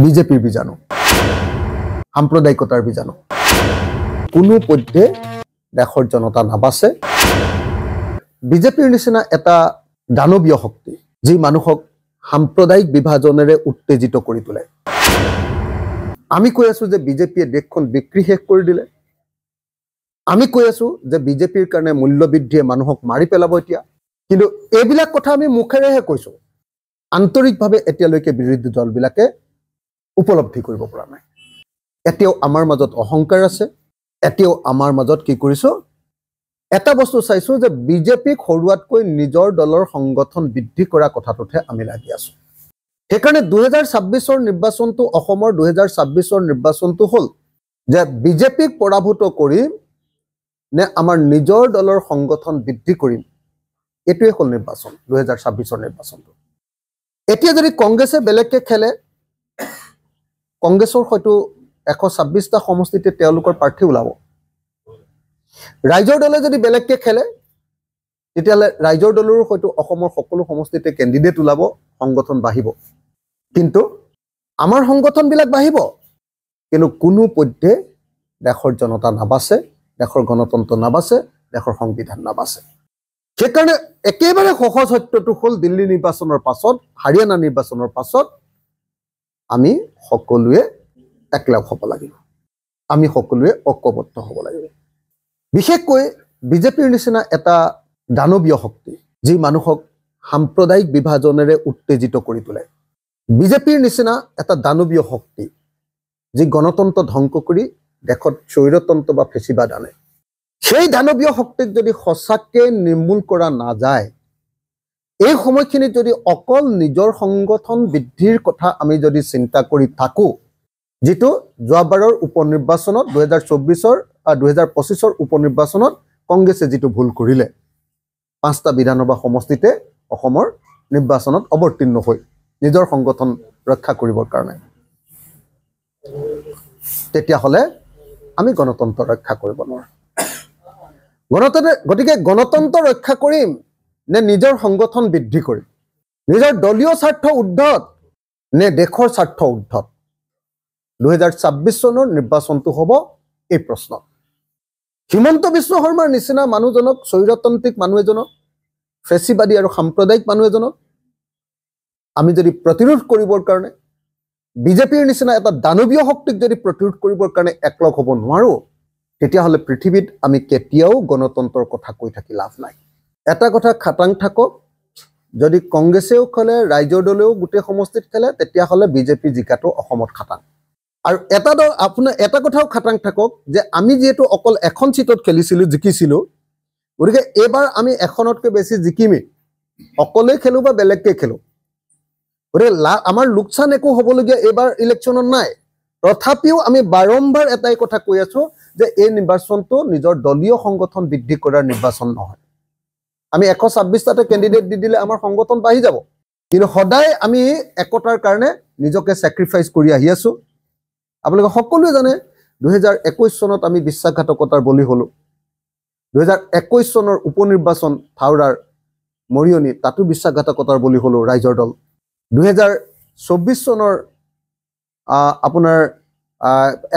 বিজেপিৰ বীজাণু সাম্প্ৰদায়িকতাৰ বীজাণু কোনো পধ্যে দেশৰ জনতা নাবাছে বিজেপিৰ নিচিনা এটা দানৱীয় শক্তি যি মানুহক সাম্প্ৰদায়িক বিভাজনেৰে উত্তেজিত কৰি তোলে আমি কৈ আছো যে বিজেপিয়ে দেশখন বিক্ৰী শেষ কৰি দিলে আমি কৈ আছো যে বিজেপিৰ কাৰণে মূল্যবৃদ্ধিয়ে মানুহক মাৰি পেলাব এতিয়া কিন্তু এইবিলাক কথা আমি মুখেৰেহে কৈছো আন্তৰিকভাৱে এতিয়ালৈকে বিৰোধী দলবিলাকে উপলব্ধি কৰিব পৰা নাই এতিয়াও আমাৰ মাজত অহংকাৰ আছে এতিয়াও আমাৰ মাজত কি কৰিছো এটা বস্তু চাইছো যে বিজেপিক হৰুৱাতকৈ নিজৰ দলৰ সংগঠন বৃদ্ধি কৰা কথাটোতে আমি লাগি আছো সেইকাৰণে 2026 নিৰ্বাচনটো অসমৰ 2026 নিৰ্বাচনটো হল যে বিজেপিক পৰাভূত কৰিম নে আমাৰ নিজৰ দলৰ সংগঠন বৃদ্ধি কৰিম এটোৱে হল নিৰ্বাচন 2026 নিৰ্বাচনটো এতিয়া যদি কংগ্ৰেছে বেলেগকে খেলে কংগ্ৰেছৰ হয়তো 126টা সমষ্টিতে তেওঁলোকৰ প্ৰাৰ্থী ওলাব ৰাইজৰ দলে যদি বেলেগকে খেলে তেতিয়ালে ৰাইজৰ দলৰ হয়তো অসমৰ সকলো সমষ্টিতে কেণ্ডিডেট ওলাব সংগঠন বাঢ়িব কিন্তু আমাৰ সংগঠন বিলাক বাঢ়িব কিন্তু কোনো পধ্যে দেশৰ জনতা নাবাছে দেশৰ গণতন্ত্ৰ নাবাছে দেশৰ সংবিধান নাবাছে সেইকাৰণে একেবাৰে সহজ সত্যটো হল দিল্লী নিৰ্বাচনৰ পাছত হাৰিয়ানা নিৰ্বাচনৰ পাছত আমি সকলোৱে একলগ হ'ব লাগিব আমি সকলোৱে ঐক্যবদ্ধ হ'ব লাগিব বিশেষকৈ বিজেপিৰ নিচিনা এটা দানৱীয় শক্তি যি মানুহক সাম্প্ৰদায়িক বিভাজনেৰে উত্তেজিত কৰি তোলে বিজেপিৰ নিচিনা এটা দানৱীয় শক্তি যি গণতন্ত্ৰ ধ্বংস কৰি দেশত স্বৈৰতন্ত্ৰ বা ফেচিবাদ আনে সেই দানৱীয় শক্তিক যদি সঁচাকে নিৰ্মূল কৰা নাযায় এই সময়খিনিত যদি অকল নিজৰ সংগঠন বৃদ্ধিৰ কথা আমি যদি চিন্তা কৰি থাকো যেটো যোৱাবাৰৰ উপনিৰ্বাচনত 2024 উপনিৰ্বাচনত কংগ্ৰেছে যেটো ভুল কৰিলে 5টা বিধানসভা সমষ্টিতে অসমৰ নিৰ্বাচনত অৱতীৰ্ণ হৈ নিজৰ সংগঠন ৰক্ষা কৰিবৰ কাৰণে তেতিয়া হলে আমি গণতন্ত্ৰ ৰক্ষা কৰিব নোৱাৰো গণতন্ত্ৰ ৰক্ষা কৰিম নে নিজৰ সংগঠন বৃদ্ধি কৰিম নিজৰ দলীয় স্বাৰ্থ উদ্ধত নে দেশৰ স্বাৰ্থ উদ্ধত 2026 চনৰ নিৰ্বাচনটো হ'ব এই প্ৰশ্ন হিমন্ত বিশ্ব শৰ্মাৰ নিচিনা মানুহজনক স্বৈৰতান্ত্ৰিক মানুহ এজনক ফেচিবাদী আৰু সাম্প্ৰদায়িক মানুহ এজনক আমি যদি প্ৰতিৰোধ কৰিবৰ কাৰণে বিজেপিৰ নিচিনা এটা দানৱীয় শক্তিক যদি প্ৰতিৰোধ কৰিবৰ কাৰণে একলগ হ'ব নোৱাৰো তেতিয়াহলে পৃথিৱীত আমি কেতিয়াও গণতন্ত্ৰৰ কথা কৈ থাকি লাভ নাই এটা কথা খাটাং থাকক যদি কংগ্ৰেছেও খেলে ৰাইজৰ দলেও গোটেই সমষ্টিত খেলে তেতিয়াহলে বিজেপি জিকাটো অসমত খাটাং আৰু এটা দল আপোনাৰ এটা কথাও খাটাং থাকক যে আমি যেহেতু অকল এখন সিটত খেলিছিলো জিকিছিলো গতিকে এবাৰ আমি এখনতকৈ বেছি জিকিমি অকলে খেলো বা বেলেগকে খেলো গতিকে আমাৰ লোকচান একো হ'বলগীয়া এবাৰ ইলেকশ্যনত নাই তথাপিও আমি বাৰম্বাৰ এটাই কথা কৈ আছো যে এই নিৰ্বাচনটো নিজৰ দলীয় সংগঠন বৃদ্ধি কৰাৰ নিৰ্বাচন নহয় আমি 126টাতে কেণ্ডিডেট দি দিলে আমাৰ সংগঠন বাঢ়ি যাব কিন্তু সদায় আমি একতাৰ কাৰণে নিজকে স্যাক্ৰিফাইস কৰি আহি আছো আপোনালোকে সকলোৱে জানে 2021 চনত আমি বিশ্বাসঘাতকতাৰ বলি হলো 2021 চনৰ উপনিৰ্বাচন থাউৰাৰ মৰিয়নি তাতো বিশ্বাসঘাতকতাৰ বলি হলো ৰাইজৰ দল 2024 চনৰ আপোনাৰ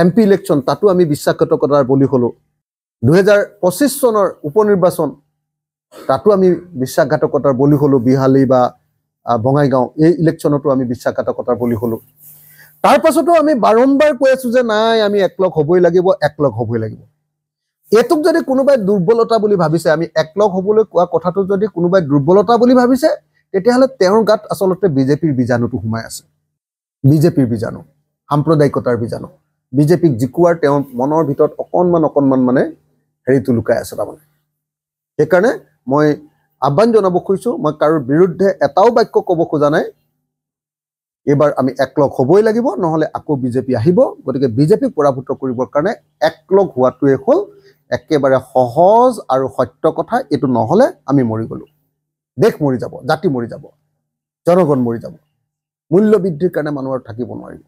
এমপি ইলেকশ্যন তাতো আমি বিশ্বাসঘাতকতাৰ বলি হলো 2025 চনৰ উপনিৰ্বাচন তাতো আমি বিশ্বাসঘাতকতাৰ বলি হলো বিহালী বা বঙাইগাঁও এই ইলেকশ্যনতো আমি বিশ্বাসঘাতকতাৰ বলি হলো তাৰ পাছতো আমি বাৰম্বাৰ কৈ আছো যে নাই আমি একলগ হ'বই লাগিব এটোক যদি কোনোবাই দুৰ্বলতা বুলি ভাবিছে আমি একলগ হ'বলৈ কোৱা কথাটো যদি কোনোবাই দুৰ্বলতা বুলি ভাবিছে তেতিয়াহলে তেওঁৰ গাত আসলতে বিজেপিৰ বীজাণুটো সোমাই আছে বিজেপিৰ বীজাণু সাম্প্ৰদায়িকতাৰ বীজাণু বিজেপিক জিকুৱাৰ তেওঁৰ মনৰ ভিতৰত অকণমান মানে হেৰিটো লুকাই আছে তাৰমানে সেইকাৰণে মই আহ্বান জনাব খুজিছো মই কাৰো বিৰুদ্ধে এটাও বাক্য ক'ব খোজা নাই এবাৰ আমি একলগ হ'বই লাগিব নহলে আকৌ বিজেপি আহিব গতিকে বিজেপিক পৰাভূত কৰিবৰ কাৰণে একলগ হোৱাটোৱে হল একেবাৰে সহজ আৰু সত্য কথা এটো নহলে আমি মৰি গলো দেশ মৰি যাব জাতি মৰি যাব জনগণ মৰি যাব মূল্য বৃদ্ধিৰ কাৰণে মানুহৰ থাকিব নোৱাৰিব